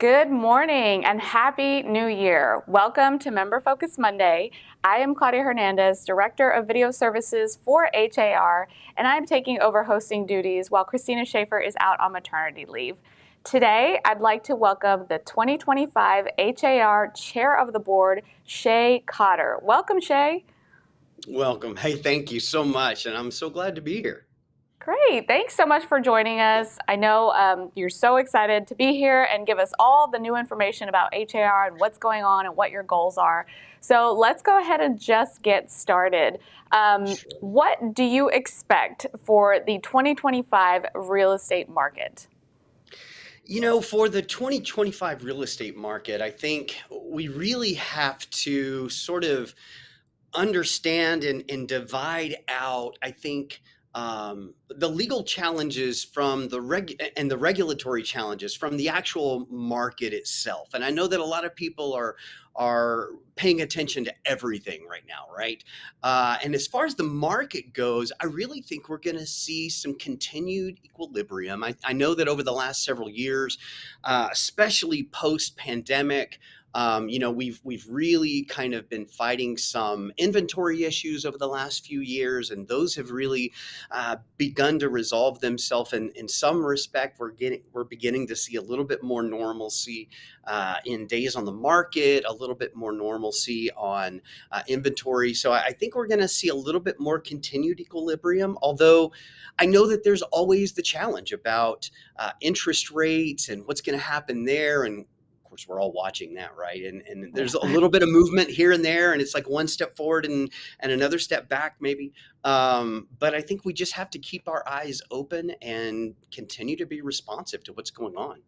Good morning and happy new year. Welcome to Member Focus Monday. I am Claudia Hernandez, Director of Video Services for HAR, and I'm taking over hosting duties while Christina Schaefer is out on maternity leave. Today, I'd like to welcome the 2025 HAR Chair of the Board, Shae Cottar. Welcome, Shae. Welcome. Hey, thank you so much, and I'm so glad to be here. Great. Thanks so much for joining us. I know you're so excited to be here and give us all the new information about HAR and what's going on and what your goals are. So let's go ahead and just get started. Sure. What do you expect for the 2025 real estate market? You know, for the 2025 real estate market, I think we really have to sort of understand and divide out, I think, the legal challenges from the regulatory challenges from the actual market itself. And I know that a lot of people are paying attention to everything right now, right? And as far as the market goes, I really think we're going to see some continued equilibrium. I know that over the last several years, especially post-pandemic, we've really kind of been fighting some inventory issues over the last few years, and those have really begun to resolve themselves. In some respect, we're beginning to see a little bit more normalcy in days on the market, a little bit more normalcy on inventory. So I think we're going to see a little bit more continued equilibrium, although I know that there's always the challenge about interest rates and what's going to happen there. And we're all watching that, right? And there's a little bit of movement here and there, and it's like one step forward and another step back, maybe. But I think we just have to keep our eyes open and continue to be responsive to what's going on.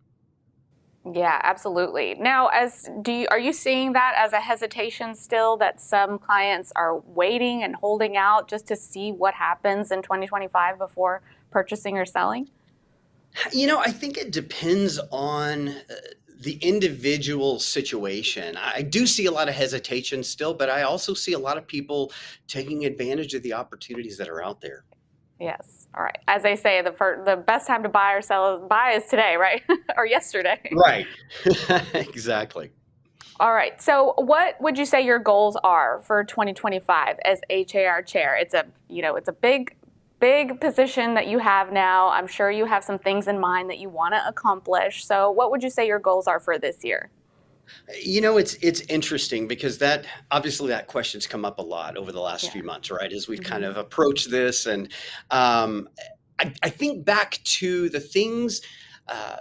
Yeah, absolutely. Now, are you seeing that as a hesitation still, that some clients are waiting and holding out just to see what happens in 2025 before purchasing or selling? You know, I think it depends on the individual situation. I do see a lot of hesitation still, but I also see a lot of people taking advantage of the opportunities that are out there. Yes. All right. As they say, the best time to buy or buy is today, right? Or yesterday. Right. Exactly. All right. So what would you say your goals are for 2025 as HAR chair? It's a big position that you have now. I'm sure you have some things in mind that you want to accomplish. So what would you say your goals are for this year? You know, it's interesting because that obviously that question's come up a lot over the last Yeah. few months, right? As we've kind Mhm. of approached this, and um, I think back to the things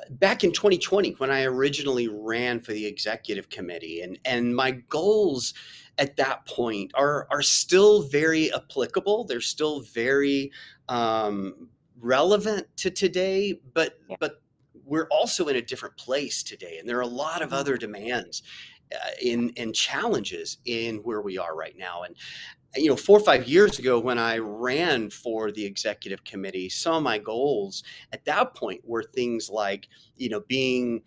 back in 2020 when I originally ran for the executive committee, and my goals at that point are still very applicable. They're still very relevant to today, Yeah. but we're also in a different place today, and there are a lot of Mhm. other demands in challenges in where we are right now. And 4 or 5 years ago, when I ran for the executive committee, some of my goals at that point were things like, being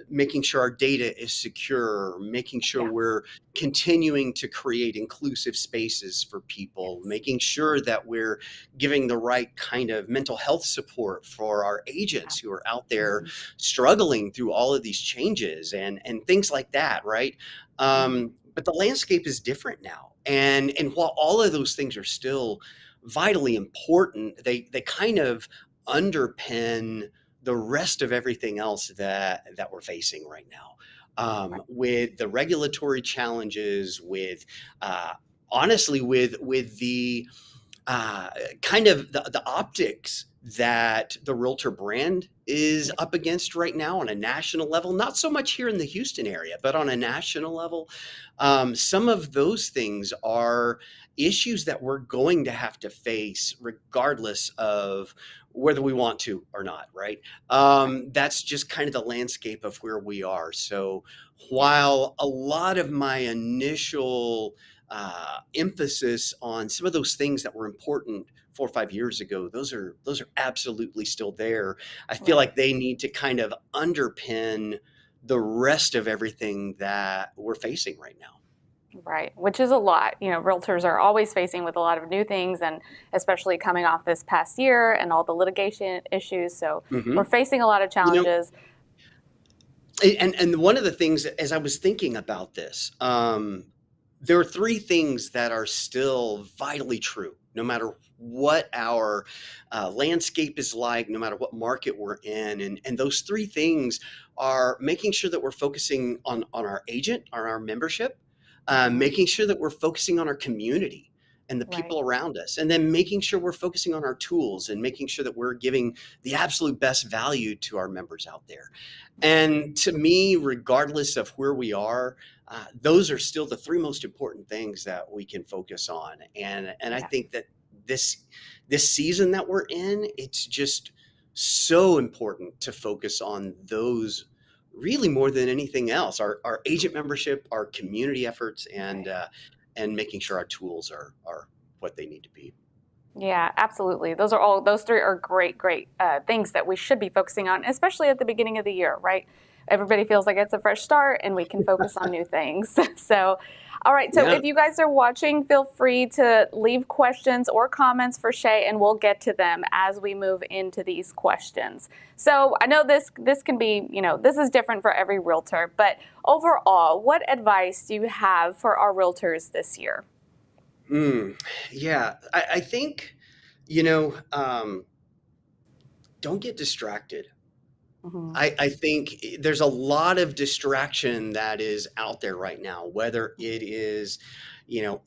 making sure our data is secure, making sure Yeah. we're continuing to create inclusive spaces for people, Yes. making sure that we're giving the right kind of mental health support for our Yeah. agents who are out there Mhm. struggling through all of these changes and things like that, right? Mhm. But the landscape is different now, and while all of those things are still vitally important, they kind of underpin the rest of everything else that we're facing right now, Right. with the regulatory challenges, with honestly, with the uh, kind of the optics that the realtor brand is Yeah. up against right now on a national level, not so much here in the Houston area, but on a national level. Some of those things are issues that we're going to have to face regardless of whether we want to or not, right? Right. That's just kind of the landscape of where we are. So Yeah. while a lot of my initial emphasis on some of those things that were important 4 or 5 years ago, those are absolutely still there. I feel Right. like they need to kind of underpin the rest of everything that we're facing right now. Right, which is a lot. Realtors are always facing with a lot of new things, and especially coming off this past year and all the litigation issues. So we're Hmm. facing a lot of You know, challenges. And one of the things as I was thinking about this, there are three things that are still vitally true, no matter what our landscape is like, no matter what market we're in. And those three things are making sure that we're focusing on our agent, on our membership, Hmm. making sure that we're focusing on our community and the Right. people around us, and then making sure we're focusing on our tools and making sure that we're giving the absolute best value to our members out there. And to me, regardless of where we are, those are still the three most important things that we can focus on. And I Yeah. think that this this season that we're in, it's just so important to focus on those really more than anything else. Our agent membership, our community efforts, Right. and making sure our tools are what they need to be. Yeah, absolutely. Those three are great things that we should be focusing on, especially at the beginning of the year, right? Everybody feels like it's a fresh start and we can focus on new things. So, all right. So, Yeah. if you guys are watching, feel free to leave questions or comments for Shay, and we'll get to them as we move into these questions. So, I know this can be, this is different for every realtor, but overall, what advice do you have for our realtors this year? Yeah, I think, you know, don't get distracted. Hmm. I think there's a lot of distraction that is out there right now, whether it is, you know,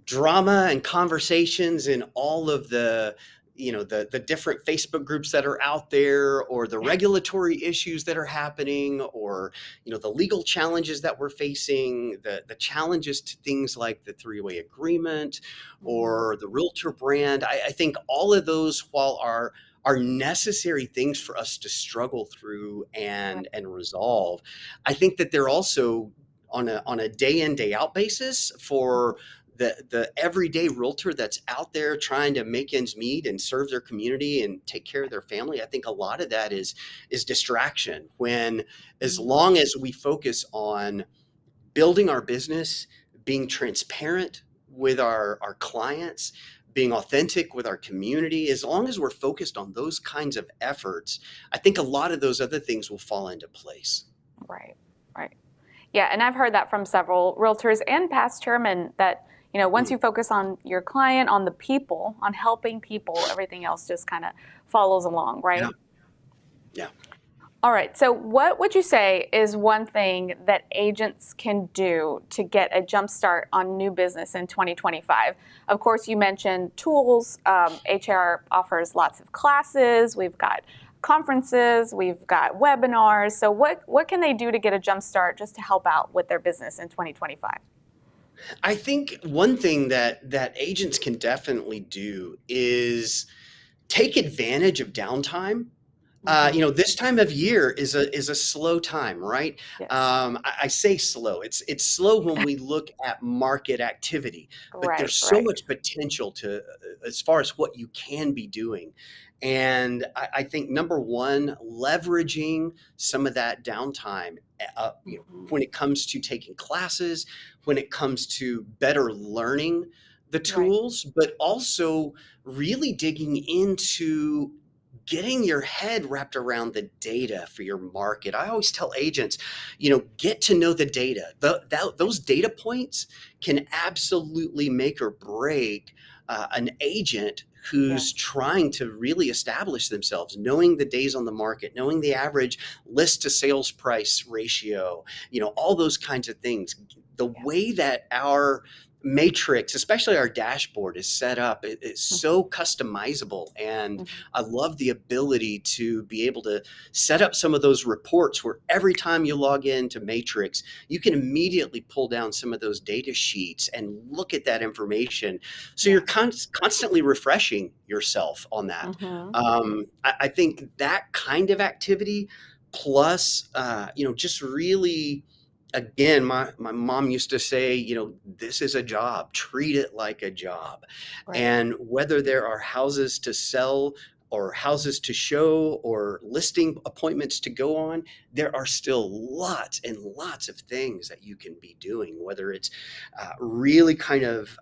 drama and conversations in all of the the different Facebook groups that are out there, or the regulatory issues that are happening, or the legal challenges that we're facing, the challenges to things like the three-way agreement Hmm. or the realtor brand. I think all of those, while are necessary things for us to struggle through Right. and resolve, I think that they're also on a day in day out basis for the everyday realtor that's out there trying to make ends meet and serve their community and take care of their family. I think a lot of that is distraction, when as Mhm. long as we focus on building our business, being transparent with our clients, being authentic with our community, as long as we're focused on those kinds of efforts, I think a lot of those other things will fall into place. Right, right. Yeah, and I've heard that from several realtors and past chairmen that, once Mm, you focus on your client, on the people, on helping people, everything else just kind of follows along, yeah, right? yeah. All right. So, what would you say is one thing that agents can do to get a jump start on new business in 2025? Of course, you mentioned tools. HR offers lots of classes. We've got conferences. We've got webinars. So, what can they do to get a jump start just to help out with their business in 2025? I think one thing that agents can definitely do is take advantage of downtime. Hmm. This time of year is a slow time, right? Yes. I say slow. It's slow when we look at market activity, but Right. there's so Right. much potential to as far as what you can be doing. And I think number one, leveraging some of that downtime. Hmm. When it comes to taking classes, when it comes to better learning the Right. tools, but also really digging into getting your head wrapped around the data for your market. I always tell agents, get to know the data. Those data points can absolutely make or break an agent who's Yes. trying to really establish themselves, knowing the days on the market, knowing the average list to sales price ratio, all those kinds of things. The Yeah. way that our matrix, especially our dashboard, is set up, it's so customizable. And Mhm. I love the ability to be able to set up some of those reports where every time you log into Matrix, you can immediately pull down some of those data sheets and look at that information. So you're Yeah. constantly refreshing yourself on that. Hmm. I think that kind of activity, plus, just really, again, my mom used to say, this is a job, treat it like a job. Right. And whether there are houses to sell or houses to show or listing appointments to go on, there are still lots and lots of things that you can be doing, whether it's really kind of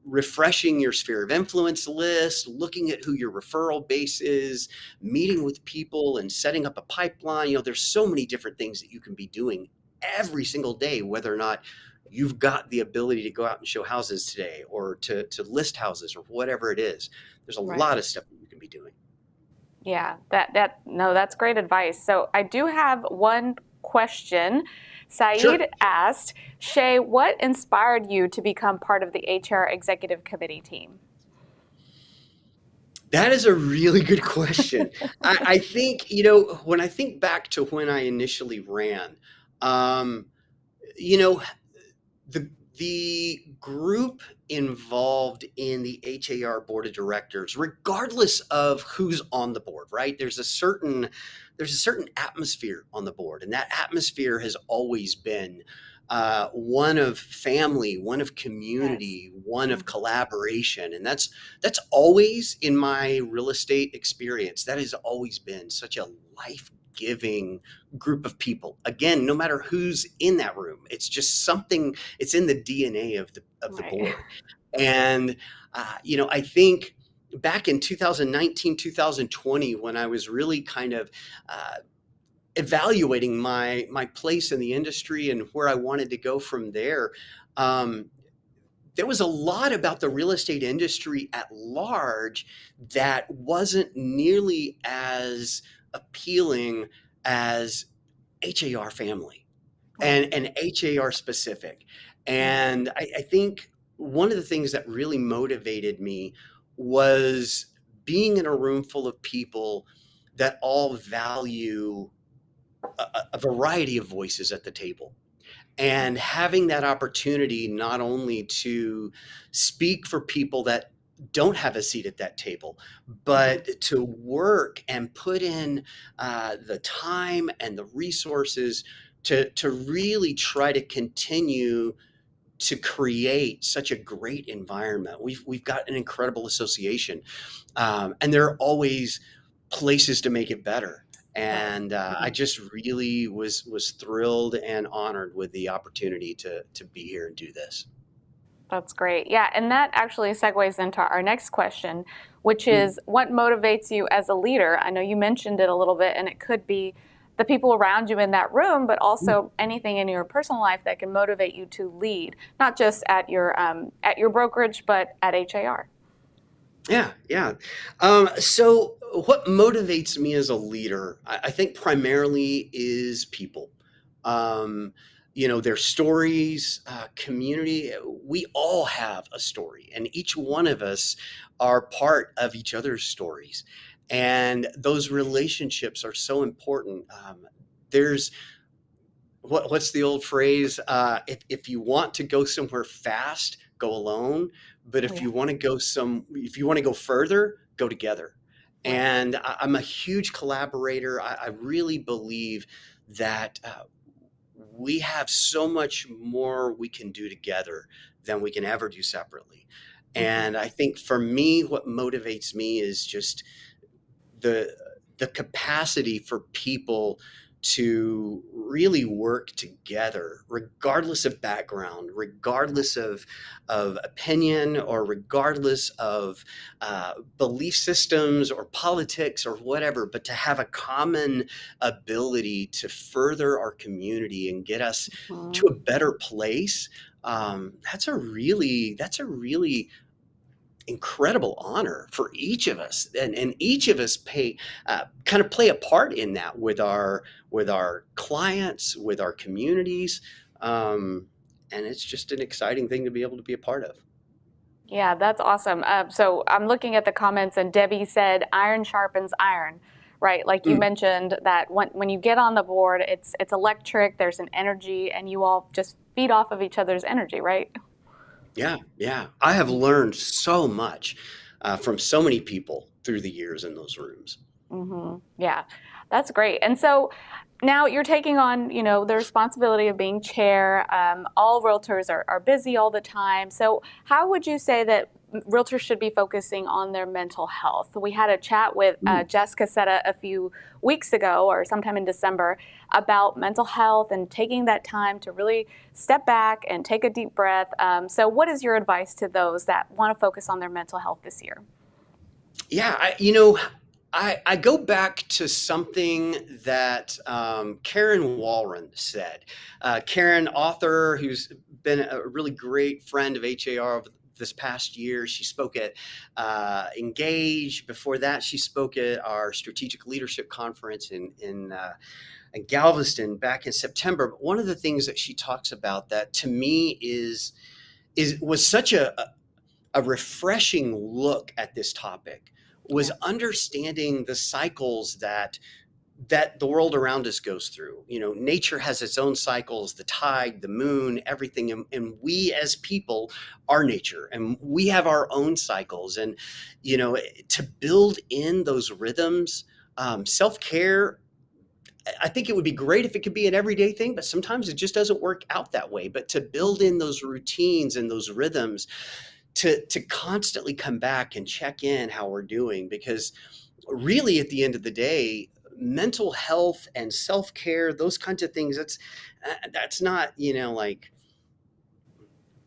refreshing your sphere of influence list, looking at who your referral base is, meeting with people and setting up a pipeline. There's so many different things that you can be doing every single day, whether or not you've got the ability to go out and show houses today or to list houses or whatever it is. There's a Right. lot of stuff that you can be doing. Yeah, no, that's great advice. So I do have one question. Saeed Sure. asked, Shae, what inspired you to become part of the HR executive committee team? That is a really good question. I think, when I think back to when I initially ran, um, you know, the group involved in the HAR board of directors, regardless of who's on the board, right? There's a certain atmosphere on the board, and that atmosphere has always been one of family, one of Yes. community, one of Mhm. collaboration, and that's always in my real estate experience. That has always been such a life giving group of people. Again, no matter who's in that room, it's just something. It's in the DNA of the Right. board. And I think back in 2019, 2020, when I was really kind of uh, evaluating my place in the industry and where I wanted to go from there. Um, there was a lot about the real estate industry at large that wasn't nearly as appealing as HAR family Right. and HAR specific. Mhm. And I think one of the things that really motivated me was being in a room full of people that all value a variety of voices at the table, and having that opportunity not only to speak for people that don't have a seat at that table, Mhm. but to work and put in the time and the resources to really try to continue to create such a great environment. We've got an incredible association, and there are always places to make it better. Right. And I Mhm. just really was thrilled and honored with the opportunity to be here and do this. That's great. Yeah, and that actually segues into our next question, which Mm, is what motivates you as a leader? I know you mentioned it a little bit, and it could be the people around you in that room, but mm. also anything in your personal life that can motivate you to lead, not just at your brokerage, but at HAR. Yeah, yeah. So what motivates me as a leader, I think primarily is people. Um, their stories, community. We all have a story, and each one of us are part of each other's stories. And those relationships are so important. There's what's the old phrase? If you want to go somewhere fast, go alone. But Oh, if yeah. you want to if you want to go further, go together. Right. And I'm a huge collaborator. I really believe that we have so much more we can do together than we can ever do separately. Hmm. And I think for me, what motivates me is just the the capacity for people to really work together regardless of background, regardless of opinion, or regardless of belief systems or politics or whatever, but to have a common ability to further our community and get us to Hmm. a better place. That's a really incredible honor for each of us, and each of us pay kind of play a part in that with our clients, with our communities, um, and it's just an exciting thing to be able to be a part of. Yeah, that's awesome. So I'm looking at the comments, and Debbie said, "Iron sharpens iron." Right, like you Mm, mentioned, that when you get on the board, it's electric. There's an energy, and you all just feed off of each other's energy, right? yeah, yeah, I have learned so much from so many people through the years in those rooms. Yeah, that's great. And so now you're taking on, the responsibility of being chair. All realtors are busy all the time. So how would you say that realtors should be focusing on their mental health. We had a chat with Jessica Setta a few weeks ago, or sometime in December, about mental health and taking that time to really step back and take a deep breath. So what is your advice to those that want to focus on their mental health this year? Yeah, I go back to something that Karen Walren said. Karen, author who's been a really great friend of HAR over this past year. She spoke at Engage. Before that, she spoke at our strategic leadership conference in Galveston back in September. But one of the things that she talks about that to me was such a refreshing look at this topic was Yeah. understanding the cycles that the world around us goes through. Nature has its own cycles, the tide, the moon, everything. And we as people are nature and we have our own cycles. And, to build in those rhythms, self-care, I think it would be great if it could be an everyday thing, but sometimes it just doesn't work out that way. But to build in those routines and those rhythms, to constantly come back and check in how we're doing, because really at the end of the day, mental health and self-care, those kinds of things, that's not like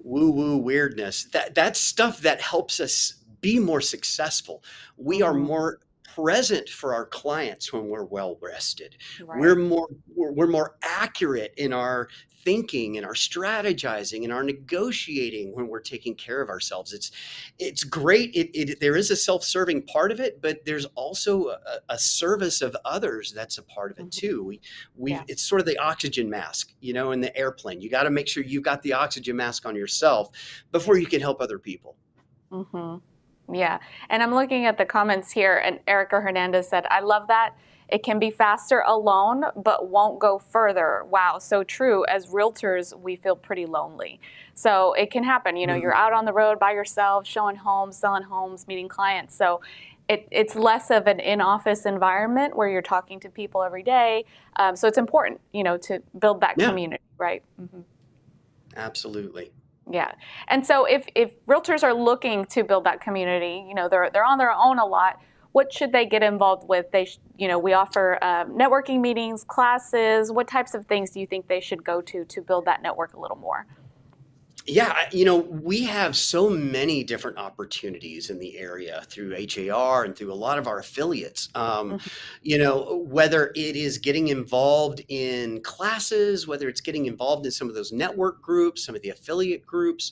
woo-woo weirdness. That's stuff that helps us be more successful. We are Mm-hmm. more present for our clients when we're well rested. Right. We're more accurate in our thinking and our strategizing and our negotiating when we're taking care of ourselves. It's great. There is a self-serving part of it, but there's also a service of others that's a part of it Mm-hmm. too. Yeah. It's sort of the oxygen mask, in the airplane. You got to make sure you've got the oxygen mask on yourself before you can help other people. Mm-hmm. Yeah. And I'm looking at the comments here, and Erica Hernandez said, I love that. It can be faster alone, but won't go further. Wow, so true. As realtors, we feel pretty lonely. So it can happen. You're out on the road by yourself, showing homes, selling homes, meeting clients. So it's less of an in-office environment where you're talking to people every day. So it's important, to build that Yeah, community, right? Mm-hmm. absolutely. Yeah. And so if realtors are looking to build that community, they're on their own a lot. What should they get involved with? We offer networking meetings, classes. What types of things do you think they should go to build that network a little more? Yeah, we have so many different opportunities in the area through HAR and through a lot of our affiliates. Mhm. Whether it is getting involved in classes, whether it's getting involved in some of those network groups, some of the affiliate groups,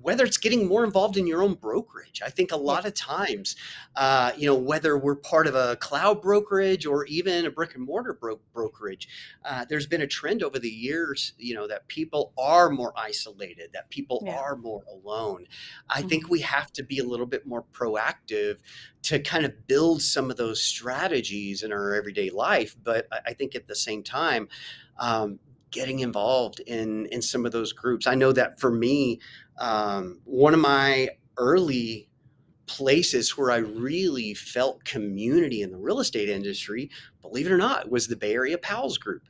whether it's getting more involved in your own brokerage. I think a Yeah. lot of times, whether we're part of a cloud brokerage or even a brick and mortar brokerage, there's been a trend over the years, that people are more isolated, that people Yeah. are more alone. I think Mhm. we have to be a little bit more proactive to kind of build some of those strategies in our everyday life. But I think at the same time, getting involved in some of those groups. I know that for me, one of my early places where I really felt community in the real estate industry, believe it or not, was the Bay Area Pals group.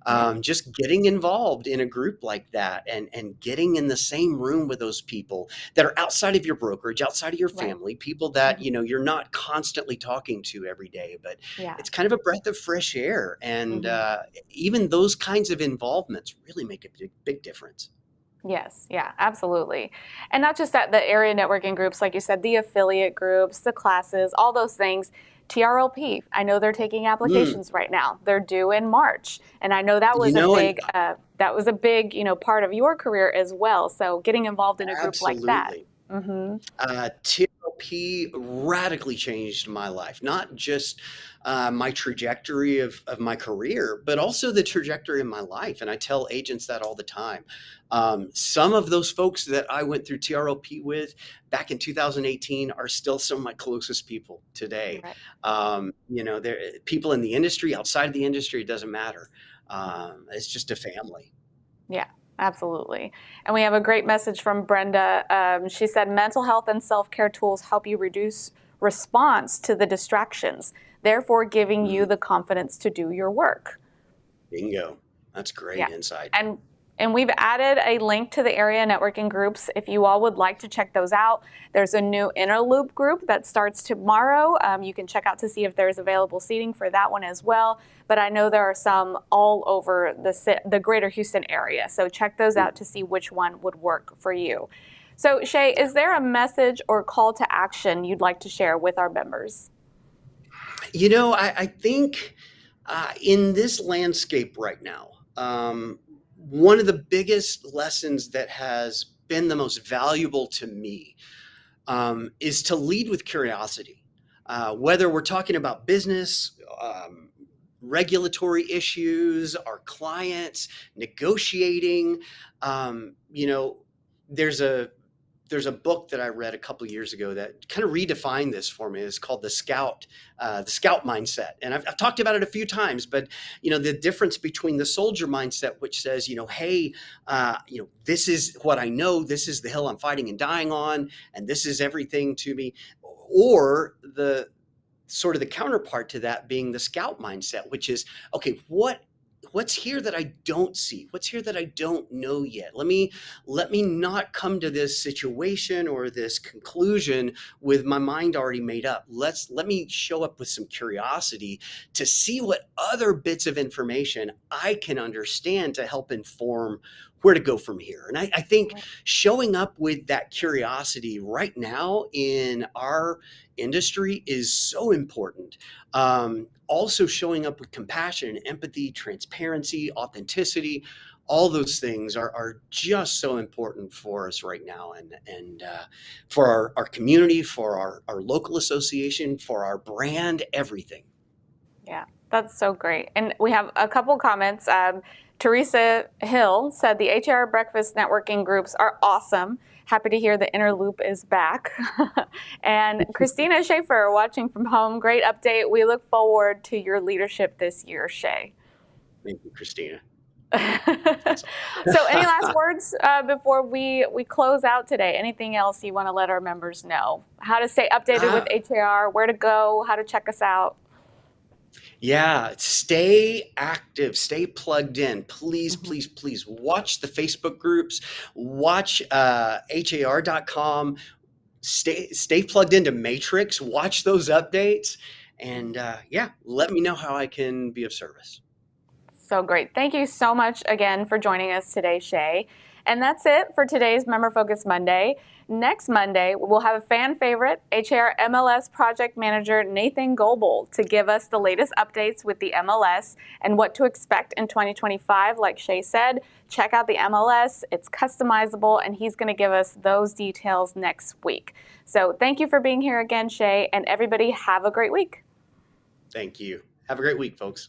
Yeah. Just getting involved in a group like that and getting in the same room with those people that are outside of your brokerage, outside of your Right. family, people that, Mhm. you're not constantly talking to every day, but Yeah. it's kind of a breath of fresh air. And Mhm. even those kinds of involvements really make a big difference. Yes, yeah, absolutely. And not just that, the area networking groups, like you said, the affiliate groups, the classes, all those things. TRLP, I know they're taking Mm, applications right now. They're due in March. And I know and that was a big, part of your career as well. So getting involved in a group like that. absolutely. Mm-hmm. TLP radically changed my life, not just my trajectory of my career, but also the trajectory of my life. And I tell agents that all the time. Some of those folks that I went through TRLP with back in 2018 are still some of my closest people today. Right. They're people in the industry, outside of the industry, it doesn't matter. Mhm. It's just a family. Yeah, absolutely. And we have a great message from Brenda. She said, mental health and self care tools help you reduce response to the distractions, therefore, giving you Mm, the confidence to do your work. bingo. That's great Yeah. insight. And And we've added a link to the area networking groups if you all would like to check those out. There's a new Interloop group that starts tomorrow. You can check out to see if there's available seating for that one as well. But I know there are some all over the greater Houston area. So check those out to see which one would work for you. So Shae, is there a message or call to action you'd like to share with our members? I think in this landscape right now, one of the biggest lessons that has been the most valuable to me is to lead with curiosity. Whether we're talking about business, regulatory issues, our clients, negotiating, there's a there's a book that I read a couple of years ago that kind of redefined this for me. It's called the Scout mindset, and I've talked about it a few times. But the difference between the soldier mindset, which says, hey, this is what I know, this is the hill I'm fighting and dying on, and this is everything to me, or the sort of the counterpart to that being the scout mindset, which is, okay, what's here that I don't see? What's here that I don't know yet? Let me not come to this situation or this conclusion with my mind already made up. Let me show up with some curiosity to see what other bits of information I can understand to help inform where to go from here. And I think showing up with that curiosity right now in our industry is so important. Also showing up with compassion, empathy, transparency, authenticity, all those things are just so important for us right now, and for our community, for our local association, for our brand, everything. Yeah, that's so great. And we have a couple comments. Teresa Hill said the HAR breakfast networking groups are awesome. Happy to hear the Interloop is back. And Christina Schaefer watching from home, great update. We look forward to your leadership this year, Shae. Thank you, Christina. So any last words before we close out today? Anything else you want to let our members know? How to stay updated with HAR, where to go, how to check us out? Yeah, stay active, stay plugged in. Please, please, please watch the Facebook groups, watch har.com, stay plugged into Matrix, watch those updates, and let me know how I can be of service. So great. Thank you so much again for joining us today, Shae. And that's it for today's Member Focus Monday. Next Monday, we'll have a fan favorite, HAR MLS Project Manager Nathan Goebel, to give us the latest updates with the MLS and what to expect in 2025. Like Shae said, check out the MLS. It's customizable, and he's going to give us those details next week. So thank you for being here again, Shae, and everybody have a great week. Thank you. Have a great week, folks.